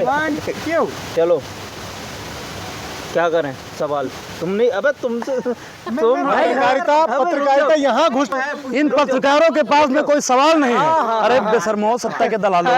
चलो क्या करें सवाल तुम नहीं, अबे तुमसे पत्रकारिता यहाँ घुस, इन पत्रकारों के पास में कोई सवाल नहीं है। अरे बेशर्मो, सत्ता के दलालों,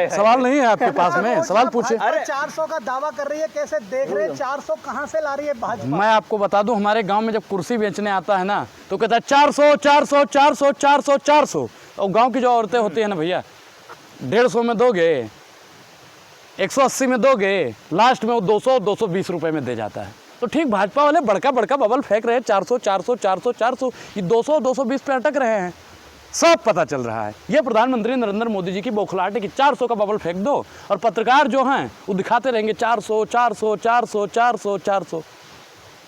सवाल नहीं है आपके पास में, सवाल पूछे। अरे 400 का दावा कर रही है, कैसे देख रहे हैं 400 कहाँ से ला रही है भाजपा? मैं आपको बता दूं, हमारे गांव में जब कुर्सी बेचने आता है ना तो कहता है 400 400 400 400 400, और गांव की जो औरतें होती है ना भैया, 150 में दोगे, 180 में दोगे, लास्ट में वो 200 220 रुपए में दे जाता है। तो ठीक भाजपा वाले बड़का बड़का बबल फेंक रहे हैं 400 400 400 400, ये 200 220 पे अटक रहे हैं। सब पता चल रहा है। ये प्रधानमंत्री नरेंद्र मोदी जी की बौखलाहट है कि 400 का बबल फेंक दो, और पत्रकार जो हैं वो दिखाते रहेंगे 400 400 400 400 400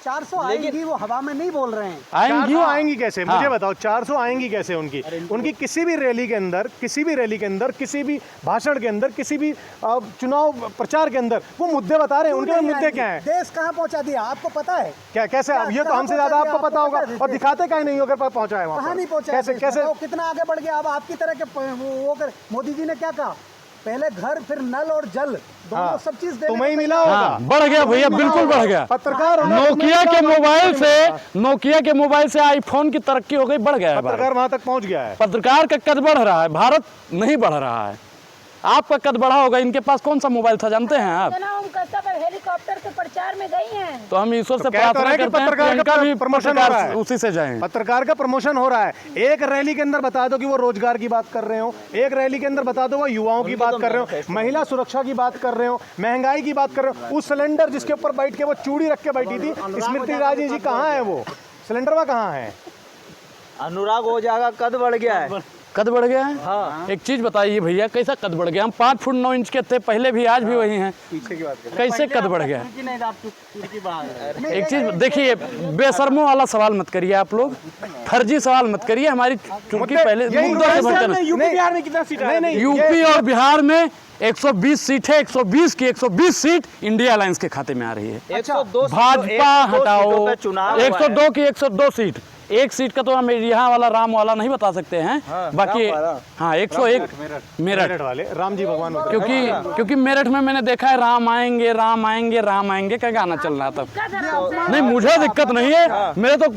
400 आएंगी, वो हवा में नहीं बोल रहे हैं। आएंगी, आएंगी कैसे? मुझे बताओ 400 आएंगी कैसे? उनकी किसी भी रैली के अंदर, किसी भी भाषण के अंदर, किसी भी चुनाव प्रचार के अंदर वो मुद्दे बता रहे हैं। उनके मुद्दे क्या हैं? देश कहाँ पहुँचा दिया आपको पता है क्या? कैसे? ये तो हमसे ज्यादा आपको पता होगा, और दिखाते क्या नहीं अगर पहुंचा है वहाँ? कहाँ नहीं पहुँचा? कैसे कितना आगे बढ़ गया? अब आपकी तरह के मोदी जी ने क्या कहा, पहले घर फिर नल और जल दोनों सब चीज तुम्हें ही मिला होगा। बढ़ गया भैया, बिल्कुल बढ़ गया। पत्रकार नोकिया के मोबाइल से आईफोन की तरक्की हो गई, बढ़ गया है। पत्रकार वहां तक पहुंच गया है। पत्रकार का कद बढ़ रहा है, भारत नहीं बढ़ रहा है। आपका कद बढ़ा होगा, इनके पास कौन सा मोबाइल था जानते हैं आप? हेलीकॉप्टर के प्रचार में गई हैं। तो हम ईश्वर से प्रार्थना करते हैं पत्रकार का भी प्रमोशन हो रहा है, उसी से जाएं। पत्रकार का प्रमोशन हो रहा है। एक रैली के अंदर बता दो कि वो रोजगार की बात कर रहे हो, एक रैली के अंदर बता दो वो युवाओं की बात कर रहे हो, महिला सुरक्षा की बात कर रहे हो, महंगाई की बात कर रहे हो। उस सिलेंडर जिसके ऊपर बैठ के वो चूड़ी रख के बैठी थी स्मृति ईरानी जी, कहाँ है वो सिलेंडर? वह कहाँ है? अनुराग हो जाएगा, कद बढ़ गया है। कद बढ़ गया है। हाँ। एक चीज बताइए भैया, कैसा कद बढ़ गया? हम 5 फुट 9 इंच के थे पहले भी, आज भी वही हैं। पीछे की बात कैसे कद बढ़ गया? एक चीज देखिए, बेशर्मों वाला सवाल मत करिए आप लोग, फर्जी सवाल मत करिए हमारी, क्योंकि पहले यूपी और बिहार में 120 सीट है, 120 की 120 सीट इंडिया अलायंस के खाते में आ रही है। 102 भाजपा हटाओ, 102 की 102 सीट, एक सीट का तो हम यहाँ वाला राम वाला नहीं बता सकते हैं। बाकी हाँ 101 मेरठ वाले राम जी भगवान, क्योंकि मेरठ में मैंने देखा है राम आएंगे राम आएंगे राम आएंगे का गाना चल रहा था। नहीं, मुझे दिक्कत नहीं है, मेरे तो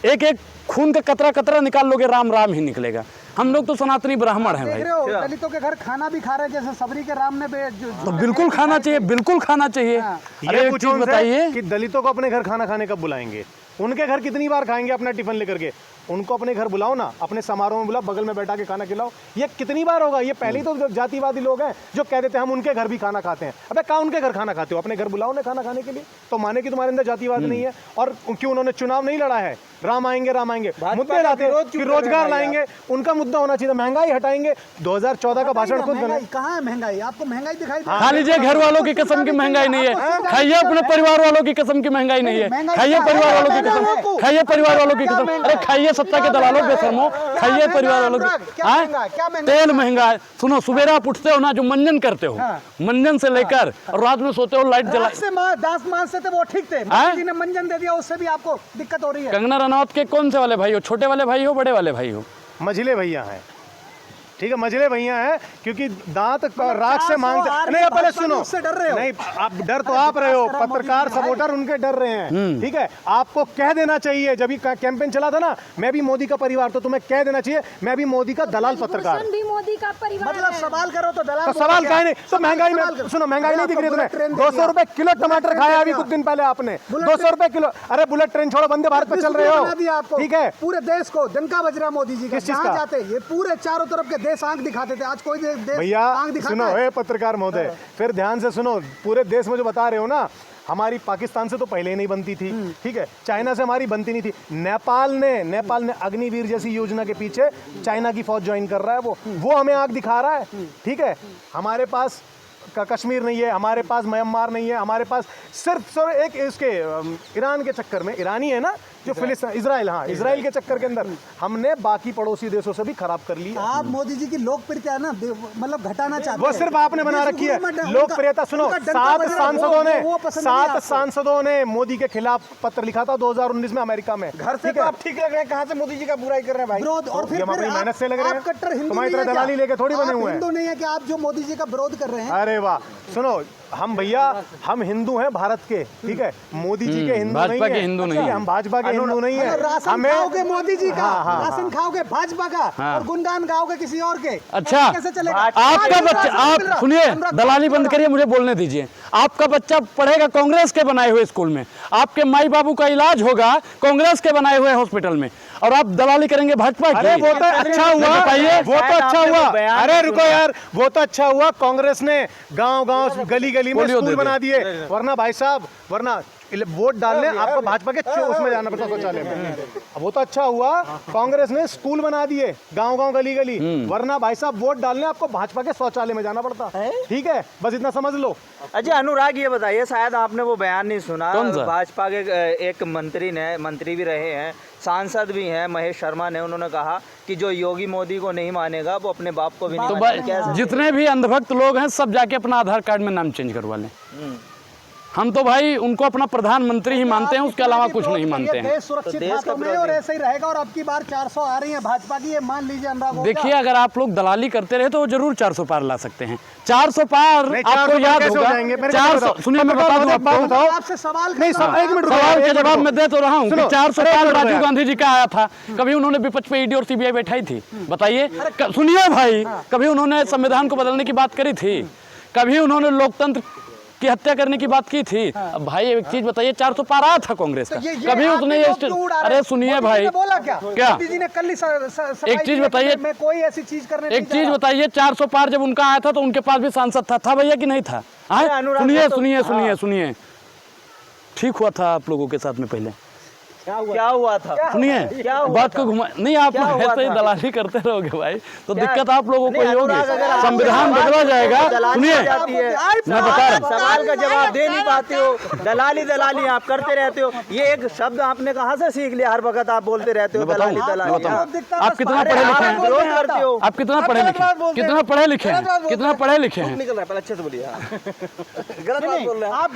एक एक खून का कतरा कतरा निकाल लोगे, राम राम ही निकलेगा। हम लोग तो सनातनी ब्राह्मण हैं भाई। दलितों के घर खाना भी खा रहे हैं, जैसे सबरी के राम ने तो बिल्कुल खाना चाहिए, बिल्कुल खाना चाहिए। अरे एक चीज बताइए कि दलितों को अपने घर खाना खाने कब बुलाएंगे? उनके घर कितनी बार खाएंगे अपना टिफिन लेकर के? उनको अपने घर बुलाओ ना, अपने समारोह में बुलाओ, बगल में बैठा के खाना खिलाओ। ये कितनी बार होगा? ये पहले ही तो जातिवादी लोग हैं जो कह देते हैं हम उनके घर भी खाना खाते हैं। अबे कहाँ उनके घर खाना खाते हो? अपने घर बुलाओ ना खाना खाने के लिए, तो माने कि तुम्हारे अंदर जातिवाद नहीं है। और क्यों उन्होंने चुनाव नहीं लड़ा है? राम आएंगे मुद्दे लाते कि रोजगार लाएंगे, उनका मुद्दा होना चाहिए। महंगाई हटाएंगे, 2014 का भाषण खुद बना। कहाँ है महंगाई? आपको महंगाई दिखाई? खा लीजिए, घर वालों की कसम की महंगाई नहीं है। खाइए अपने परिवार वालों की कसम की महंगाई नहीं है। खाइए परिवार वालों की कसम, खाइए परिवार वालों की कसम। अरे खाइए, सत्ता के दलालों बेशर्मो, खाइए परिवार वालों की। तेल महंगा है। सुनो, सुबह आप उठते हो ना, जो मंजन करते हो, मंजन से लेकर और रात में सोते हो लाइट जला। 10 मास से थे वो ठीक थे, मोदी जी ने मंजन दे दिया, उससे भी आपको दिक्कत हो रही है। कंगना रनौत के कौन से वाले भाई हो? छोटे वाले भाई हो, बड़े वाले भाई हो? मझले भैया हैं, ठीक है, मझले भैया हैं, क्योंकि दांत राख से मांगते नहीं। पहले सुनो, डर रहे हो? नहीं, आप डर तो आप रहे हो, पत्रकार सपोर्टर उनके डर रहे हैं। ठीक है, आपको कह देना चाहिए, जब कैंपेन चला था ना, मैं भी मोदी का परिवार, तो तुम्हें कह देना चाहिए मैं भी मोदी का दलाल पत्रकार। भी मोदी का परिवार, मतलब सवाल करो तो दलाल। तो सवाल काहे नहीं? तो महंगाई में सुनो, महंगाई नहीं दिख रही तुम्हें? 200 रुपए किलो टमाटर खाया अभी कुछ दिन पहले आपने, 200 रुपए किलो। अरे बुलेट ट्रेन छोड़ो, वंदे भारत पे चल रहे हो, ठीक है? पूरे देश को डंका बज रहा मोदी जी का। जहाँ जाते ये पूरे चारों तरफ के देश आंख दिखाते थे, आज कोई देश भैया सुनो, हे पत्रकार महोदय, फिर ध्यान से सुनो। पूरे देश में जो बता रहे हो ना, हमारी पाकिस्तान से तो पहले ही नहीं बनती थी, ठीक है, चाइना से हमारी बनती नहीं थी। नेपाल ने अग्निवीर जैसी योजना के पीछे चाइना की फौज ज्वाइन कर रहा है, वो हमें आग दिखा रहा है, ठीक है। हमारे पास कश्मीर नहीं है, हमारे पास म्यांमार नहीं है, हमारे पास सिर्फ एक इसके ईरान के चक्कर में, ईरानी है ना, जो फिलिस्तीन इजराइल, हाँ इजराइल के चक्कर के अंदर हमने बाकी पड़ोसी देशों से भी खराब कर ली। आप मोदी जी की लोकप्रियता है ना मतलब घटाना चाहते वो हैं। सिर्फ आपने बना रखी है लोकप्रियता। सुनो, 7 सांसदों ने मोदी के खिलाफ पत्र लिखा था 2019 में अमेरिका में। घर से तो आप ठीक लग रहे हैं, कहाँ से मोदी जी का बुराई कर रहे हैं भाई? विरोध और फिर हम अपनी मेहनत से लग रहे हैं। आप कट्टर हिंदू तुम्हारी नहीं तरह है क्या? दलाली लेके थोड़ी बने आप हुए हैं। हिंदू नहीं है कि आप जो मोदी जी का विरोध कर रहे हैं? अरे वाह, सुनो हम भैया हम हिंदू हैं भारत के, ठीक है, मोदी जी के हिंदू नहीं भाजपा के है। हिंदू नहीं ठीक है, है। हम भाजपा के हिंदू नहीं है। राशन खाओगे मोदी जी का, हाँ, राशन खाओगे भाजपा का और गुणगान गाओगे किसी और के। अच्छा, ऐसे कैसे चलेगा? आपका बच्चा, आप सुनिए, दलाली बंद करिए, मुझे बोलने दीजिए। आपका बच्चा पढ़ेगा कांग्रेस के बनाए हुए स्कूल में, आपके माई बाबू का इलाज होगा कांग्रेस के बनाए हुए हॉस्पिटल में, और आप दलाली करेंगे भाजपा की। अरे वो तो अच्छा हुआ, बताइए, वो तो अच्छा आपने हुआ। वो बयान अरे रुको यार, वो तो अच्छा हुआ कांग्रेस ने गांव-गांव गली-गली में पोलियो स्कूल दे बना दिए, वरना भाई साहब, वरना वोट डालने आपको भाजपा के उसमें जाना पड़ता शौचालय में। अब वो तो अच्छा हुआ कांग्रेस ने स्कूल बना दिए गांव-गांव गली-गली, वरना भाई साहब वोट डालने आपको भाजपा के शौचालय में जाना पड़ता। ठीक है, बस इतना समझ लो। अच्छा अनुराग, ये बताइए, शायद आपने वो बयान नहीं सुना, कौन सा? भाजपा के एक मंत्री भी रहे हैं, सांसद भी हैं, महेश शर्मा ने, उन्होंने कहा कि जो योगी मोदी को नहीं मानेगा वो अपने बाप को भी नहीं तो मानेगा। कैसे? जितने भी अंधभक्त लोग हैं सब जाके अपना आधार कार्ड में नाम चेंज करवा लें। हम तो भाई उनको अपना प्रधानमंत्री ही मानते हैं, उसके अलावा कुछ नहीं मानते हैं। देश सुरक्षित देश हाथों का में और ऐसे ही रहेगा। और अब की बार 400 आ रही है भाजपा की, ये मान लीजिए अनुराग। देखिए, अगर आप लोग दलाली करते रहे तो वो जरूर 400 पार ला सकते हैं। 400 पार आपको याद होगा। 400 सुनिए, मैं बता दूं आपको, आपसे सवाल नहीं, एक मिनट रुको, सवाल एक के मिनट जवाब रुको। मैं दे तो रहा हूँ कि सुनो, 400 अरे पार एक मिनट राजीव यार। गांधी जी का आया था। कभी उन्होंने विपक्ष पे ईडी और सीबीआई बैठाई थी? बताइए, सुनिए भाई, कभी उन्होंने संविधान को बदलने की बात करी थी? कभी उन्होंने लोकतंत्र की हत्या करने की बात की थी? अब भाई एक चीज बताइए, 400 पार आया था कांग्रेस का? कभी उसने ये अरे सुनिए भाई, बोला क्या मोदी जी ने कल ही एक चीज बताइए, मैं कोई ऐसी चीज करने एक चीज बताइए, 400 पार जब उनका आया था तो उनके पास भी सांसद था भैया कि नहीं था? सुनिए सुनिए सुनिए सुनिए, ठीक हुआ था आप लोगों के साथ में पहले? क्या हुआ था? सुनिए, बात को घुमा नहीं, आप लोग ऐसे ही दलाली करते रहोगे भाई तो दिक्कत आप लोगों को ही होगी। संविधान बदला जाएगा। सुनिए, मैं बता रहा हूँ, सवाल का जवाब दे नहीं पाते हो, दलाली आप करते रहते हो। ये एक शब्द आपने कहाँ से सीख लिया? हर वक्त आप बोलते रहते हो दलाली। आप कितना पढ़े लिखे हैं? विरोध करते हो। आप कितना पढ़े लिखे हैं? कितना पढ़े लिखे हैं? कितना पढ़े लिखे हैं? निकल रहा है, पहले अच्छे से बोलिए। गलत बात बोल रहे हैं आप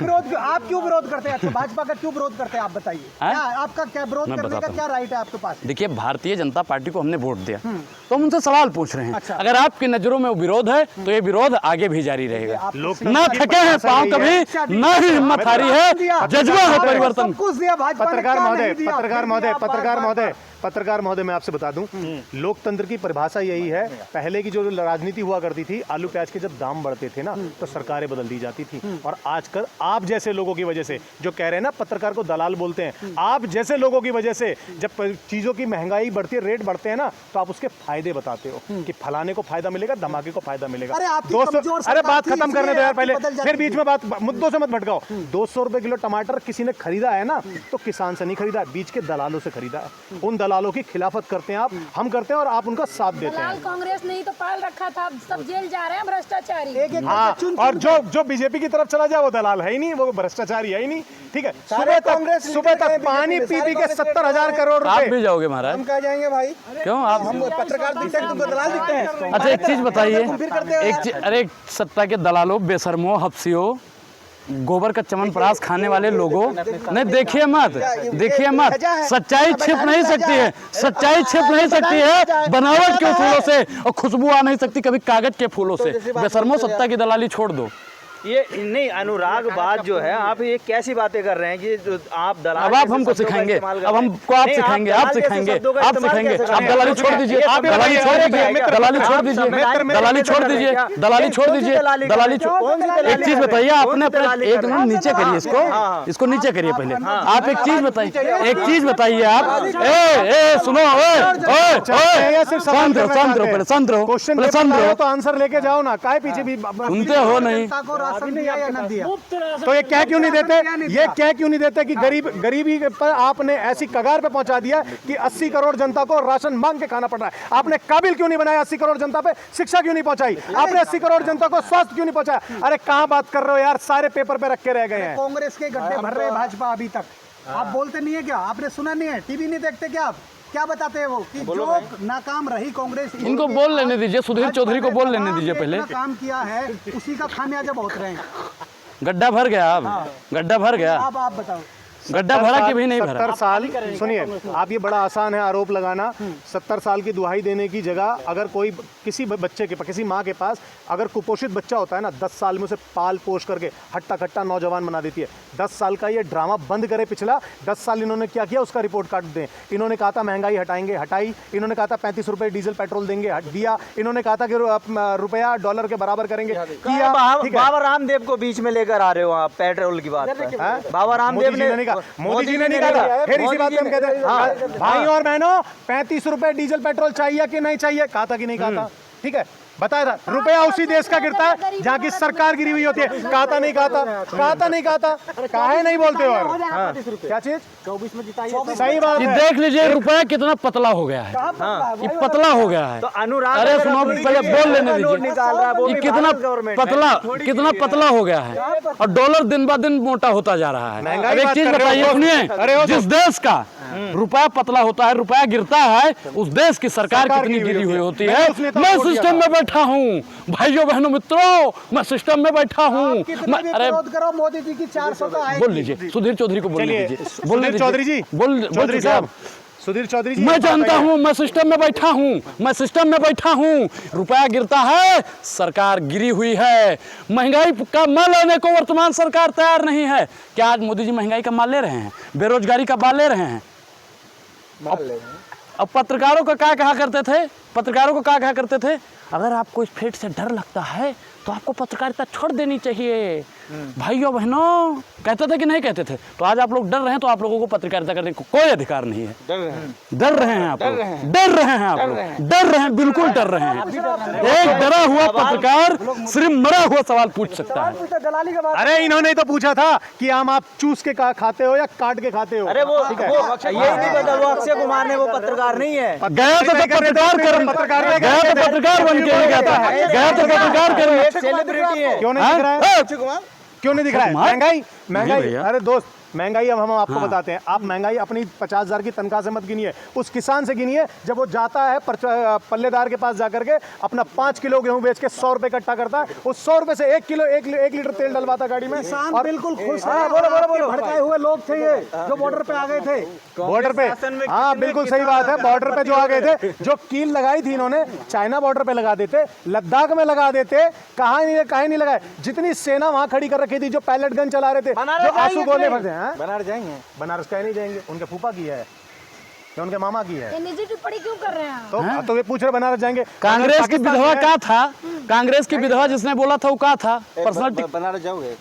क्यों विरोध करते हैं? अच्छा, भाजपा का क्यों विरोध करते हैं आप बताइए? क्या आपका क्या विरोध मैं करने का बताता क्या राइट है आपके पास? देखिए, भारतीय जनता पार्टी को हमने वोट दिया तो हम उनसे सवाल पूछ रहे हैं। अगर आपकी नजरों में वो विरोध है तो ये विरोध आगे भी जारी रहेगा। ना थके हैं पांव कभी, ना ही हिम्मत हारी है, जज्बा है परिवर्तन। सब कुछ दिया भाजपा ने, पत्रकार क्या महोदय, नहीं दिया? पत्रकार महोदय, आप पत्रकार बार-बार महोदय, पत्रकार महोदय, मैं आपसे बता दूं, लोकतंत्र की परिभाषा यही है। पहले की जो राजनीति हुआ करती थी, आलू प्याज के जब दाम बढ़ते थे ना तो सरकारें बदल दी जाती थी। और आजकल आप जैसे लोगों की वजह से, जो कह रहे हैं ना पत्रकार को दलाल बोलते हैं, आप जैसे लोगों की वजह से जब चीजों की महंगाई बढ़ती है, रेट बढ़ते हैं ना, तो आप उसके फायदे बताते हो कि फलाने को फायदा मिलेगा, धमाके को फायदा मिलेगा। अरे आपकी दोस्तों, कमजोर अरे सरकार बात थी, खत्म करने दो इसलिए यार पहले, आपकी बदल फिर जाती बीच में बात, मुद्दों से मत भटकाओ। 200 रुपए किलो टमाटर किसी ने खरीदा है ना, तो किसान से नहीं खरीदा, बीच के दलालों से खरीदा है। उन दलालों की खिलाफत करते हैं आप, हम करते हैं और आप उनका साथ देते दलाल हैं। कांग्रेस नहीं तो पाल रखा था, अब सब जेल जा रहे हैं भ्रष्टाचारी। एक हाँ, और जो बीजेपी की तरफ चला जाए वो दलाल है ही नहीं, वो भ्रष्टाचारी है ही नहीं। ठीक है, सुबह तक पानी पी पी के 70,000 करोड़ आप रुपए। भी जाओगे महाराज? हम कहा जाएंगे भाई, क्यों आप? हम पत्रकार दिखते हैं, तुमको दलाल दिखते हैं। अच्छा, एक चीज बताइए, फिर करते हो यार। अरे सत्ता के दलालों, बेशर्मो, हफ्सियों, गोबर का चमनप्राश खाने वाले लोगों, नहीं देखिए मत, देखिए मत, सच्चाई छिप नहीं सकती है, सच्चाई छिप नहीं सकती है बनावट के फूलों से, और खुशबू आ नहीं सकती कभी कागज के फूलों से। बेशर्मो, सत्ता की दलाली छोड़ दो। ये नहीं अनुराग, बात जो है, आप ये कैसी बातें कर रहे हैं कि जो आप दलाल अब आप जैसे हमको शब्दों का सिखाएंगे, इस्तेमाल कर अब रहे हैं। हमको आप नहीं, सिखाएंगे, दलाल आप जैसे सिखाएंगे, शब्दों का आप इस्तेमाल सिखाएंगे। कैसे आप कर रहे दलाली हैं? छोड़ दीजिए, ये दलाली छोड़ दीजिए, दलाली छोड़ दीजिए, दलाली छोड़ दीजिए, दलाली छोड़ दीजिए, दलाली एक चीज बताइए, आपने अपने एक मिनट नीचे करिए इसको नीचे करिए पहले। आप एक चीज बताइए, एक चीज बताइए आप, ए सुनो, शांत रहो, शांत रहो, पहले शांत रहो, क्वेश्चन पहले शांत रहो। तो आंसर लेके जाओ ना, काहे पीछे भी सुनते हो नहीं? जनता को राशन दिया या न दिया? तो ये क्या क्यों नहीं देते? ये क्या क्यों नहीं देते कि गरीबी पर आपने ऐसी कगार पे पहुंचा दिया कि 80 करोड़ जनता को राशन मांग के खाना पड़ रहा है। आपने काबिल क्यों नहीं बनाया 80 करोड़ जनता पे? शिक्षा क्यों नहीं पहुंचाई आपने? 80 करोड़ जनता को स्वास्थ्य क्यों नहीं पहुंचाया? अरे कहां बात कर रहे हो यार, सारे पेपर पे रख के रह गए हैं। कांग्रेस के गड्ढे भर रहे हैं भाजपा अभी तक। आप बोलते नहीं है क्या? आपने सुना नहीं है? टीवी नहीं देखते क्या आप? क्या बताते हैं वो कि जो नाकाम रही कांग्रेस, इनको बोल लेने दीजिए, सुधीर चौधरी को बोल लेने दीजिए पहले। इतना काम किया है, उसी का खामियाजा भुगत रहे हैं। गड्ढा भर गया अब, गड्ढा भर गया, अब आप बताओ। गड्ढा भरा कि भी नहीं भरा? 70 साल, सुनिए आप, ये बड़ा आसान है आरोप लगाना। 70 साल की दुहाई देने की जगह अगर कोई किसी बच्चे के पास, किसी माँ के पास अगर कुपोषित बच्चा होता है ना, 10 साल में उसे पाल पोष करके हट्टा कट्टा नौजवान बना देती है। 10 साल का ये ड्रामा बंद करे। पिछला 10 साल इन्होंने क्या किया उसका रिपोर्ट कार्ड दें। इन्होंने कहा था महंगाई हटाएंगे, हटाई। इन्होंने कहा था 35 रुपए डीजल पेट्रोल देंगे, दिया। इन्होंने कहा था कि रुपया डॉलर के बराबर करेंगे, किया। ठीक है। बाबा रामदेव को बीच में लेकर आ रहे हो आप पेट्रोल की बात पे। बाबा रामदेव ने मोदी जी ने नहीं कहा था। फिर इसी बात पे हम कहते हैं भाई और बहनों, 35 रुपए डीजल पेट्रोल चाहिए कि नहीं चाहिए? कहा था कि नहीं कहा था? ठीक है, बताया था। रुपया उसी देश का गिरता है जहाँ की सरकार गिरी हुई होती है। कहा था नहीं कहा था? कहा था नहीं कहा था? काहे नहीं बोलते हो? और क्या चीज 24 में जिताइए। सही बात ये है। देख लीजिए रुपया कितना पतला हो गया है, ये पतला हो गया है। तो अनुराग, अरे सुनो पहले बोल लेने निकाल रहा है वो दीजिए, ये भी कितना भारत गवर्नमेंट है। कितना पतला हो गया है, और डॉलर दिन ब दिन मोटा होता जा रहा है। महंगाई अब एक बात चीज कर रहे हो बताइए, तो? सुनिए, अरे हो तो? जिस देश का रुपया पतला होता है, रुपया गिरता है, उस देश की सरकार कितनी गिरी हुई होती है। मैं सिस्टम में बैठा हूँ भाइयों बहनों मित्रों, मैं सिस्टम में बैठा हूँ। अरे विरोध करो, मोदी जी की 400 का आएगी। बोल लीजिए, सुधीर चौधरी को बोलने चलिए, दीजिए, सुधीर चौधरी जी, बोल चौधरी साहब, सुधीर चौधरी जी, मैं जानता हूं, मैं सिस्टम में बैठा हूं, मैं सिस्टम में बैठा हूं। रुपया गिरता है, सरकार गिरी हुई है। महंगाई का माल लेने को वर्तमान सरकार तैयार नहीं है। क्या आज मोदी जी महंगाई का माल ले रहे हैं? बेरोजगारी का माल ले रहे हैं? अब पत्रकारों को क्या कहा करते थे? पत्रकारों को क्या कहा करते थे? अगर आपको इस फेट से डर लगता है तो आपको पत्रकारिता छोड़ देनी चाहिए। भाइयों बहनों, कहते थे कि नहीं कहते थे? तो आज आप लोग डर रहे हैं, तो आप लोगों को पत्रकारिता करने को कोई अधिकार नहीं है। डर रहे हैं आप लोग, डर रहे हैं आप लोग, डर रहे हैं, बिल्कुल डर रहे हैं। एक डरा हुआ पत्रकार सिर्फ मरा हुआ सवाल पूछ सकता है। दलाली का बात। अरे इन्होंने तो पूछा था कि आम आप चूस के खाते हो या काट के खाते हो? अरे वो ये नहीं पता, वो अक्षय कुमार ने, वो पत्रकार नहीं है। गया तो पत्रकार बन के गया था, गया तो पत्रकार करने। सेलिब्रिटी है। क्यों नहीं दिख रहा है? क्यों नहीं दिख रहा है? महंगाई, महंगाई, भैया। अरे दोस्त, महंगाई अब हम आपको बताते हैं। आप महंगाई अपनी 50,000 की तनख्वाह से मत गिनिए, उस किसान से गिनिए जब वो जाता है पल्लेदार के पास जाकर के अपना 5 किलो गेहूं बेच के 100 रुपए इकट्ठा करता है। उस 100 रुपए से 1 लीटर तेल डलवाता गाड़ी में। किसान और बिल्कुल खुश है। बोलो भड़काए हुए लोग थे ये जो बॉर्डर पे आ गए थे। बॉर्डर पे, हाँ बिल्कुल सही बात है। बॉर्डर पे जो आ गए थे, जो कील लगाई थी इन्होंने, चाइना बॉर्डर पे लगा देते, लद्दाख में लगा देते, कहाँ नहीं लगाए। जितनी सेना वहां खड़ी कर रखी थी, जो पैलेट गन चला रहे थे, जो आंसू गोले भरते हैं। बनारस जाएंगे? बनारस कहीं नहीं जाएंगे, उनके फूफा की है या उनके मामा की है। ये निजी टिप्पणी क्यों कर रहे हैं? तो वे पूछ रहे बनारस जाएंगे। कांग्रेस की विधवा क्या था? कांग्रेस की विधवा जिसने बोला था वो क्या था? पर्सनल बनारस जाओगे?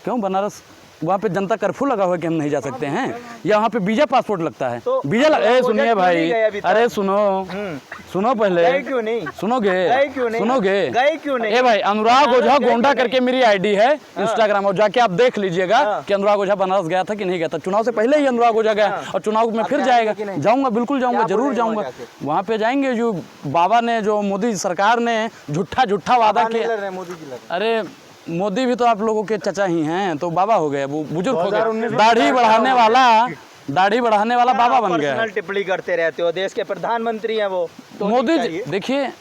क्यों बनारस? वहाँ पे जनता कर्फ्यू लगा हुआ है कि हम नहीं जा सकते हैं, या वहाँ पे वीजा पासपोर्ट लगता है? तो वीजा सुनिए भाई, अरे सुनो पहले, गए क्यों नहीं? सुनोगे? गए क्यों नहीं? सुनोगे? गए क्यों नहीं? ए भाई, अनुराग ओझा गोंडा करके मेरी आईडी है इंस्टाग्राम, और जाके आप देख लीजिएगा कि अनुराग ओझा बनारस गया था कि नहीं गया था। चुनाव से पहले ही अनुराग ओझा गया, और चुनाव में फिर जाएगा। जाऊंगा, बिल्कुल जाऊंगा, जरूर जाऊंगा। वहाँ पे जाएंगे। जो बाबा ने, जो मोदी सरकार ने झूठा वादा किया। मोदी जी लड़ रहे। अरे मोदी भी तो आप लोगों के चचा ही हैं, तो बाबा हो गए, वो बुजुर्ग हो गए। दाढ़ी बढ़ाने वाला बाबा बन गया है। पर्सनल टिप्पणी करते रहते हो, देश के प्रधानमंत्री हैं वो। मोदी जी, देखिए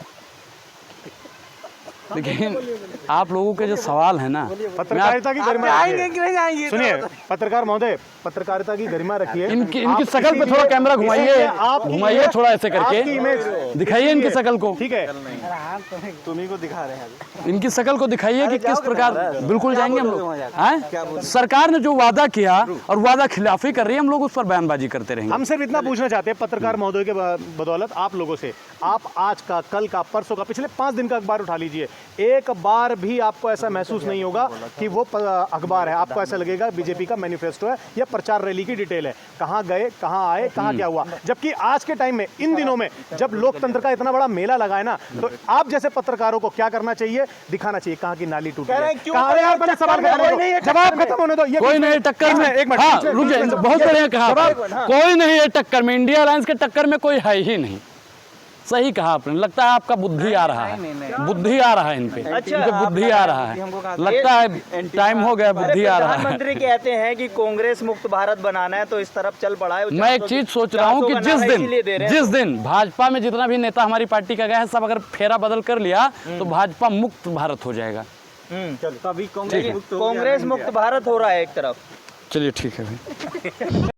आप लोगों के जो सवाल है ना, पत्रकारिता की गरिमा आएंगे कि नहीं आएंगे? सुनिए पत्रकार महोदय, पत्रकारिता की गरिमा रखिए। इनकी शकल पे थोड़ा कैमरा घुमाइए, घुमाइए थोड़ा ऐसे करके, दिखाइए इनकी शकल को। ठीक है, तुम्ही को दिखा रहे हैं। इनकी शकल को दिखाइए कि किस प्रकार। बिल्कुल जाएंगे हम लोग। सरकार ने जो वादा किया और वादा खिलाफी कर रही है, हम लोग उस पर बयानबाजी करते रहेंगे। हम सिर्फ इतना पूछना चाहते हैं पत्रकार महोदय के बदौलत आप लोगों से। आप आज का, कल का, परसों का, पिछले 5 दिन का अखबार उठा लीजिए, एक बार भी आपको ऐसा महसूस नहीं होगा कि वो अखबार है। आपको ऐसा लगेगा बीजेपी का मैनिफेस्टो है या प्रचार रैली की डिटेल है। कहाँ गए, कहाँ आए, कहाँ क्या हुआ। जबकि आज के टाइम में, इन दिनों में, जब लोकतंत्र का इतना बड़ा मेला लगा है ना, तो आप जैसे पत्रकारों को क्या करना चाहिए? दिखाना चाहिए कहाँ की नाली टूटी है। कहाँ, यार पहले सवाल खत्म होने दो, जवाब खत्म होने दो। कोई नहीं टक्कर में, एक मिनट, हाँ रुक जाइए, बहुत बढ़िया कहा। कोई नहीं है टक्कर में, इंडिया अलायंस के टक्कर में कोई है ही नहीं। सही कहा आपने, लगता है आपका बुद्धि आ रहा है, बुद्धि आ रहा है इन पे, अच्छा, इनपे बुद्धि आ रहा है, लगता है टाइम हो गया, बुद्धि आ रहा है। प्रधानमंत्री कहते हैं कि कांग्रेस मुक्त भारत बनाना है, तो इस तरफ चल पड़ा है। मैं एक चीज सोच रहा हूँ कि जिस दिन भाजपा में जितना भी नेता हमारी पार्टी का गया है, सब अगर फेरा बदल कर लिया तो भाजपा मुक्त भारत हो जाएगा। तभी कांग्रेस मुक्त हो गया। कांग्रेस मुक्त भारत हो रहा है एक तरफ। चलिए ठीक है भाई।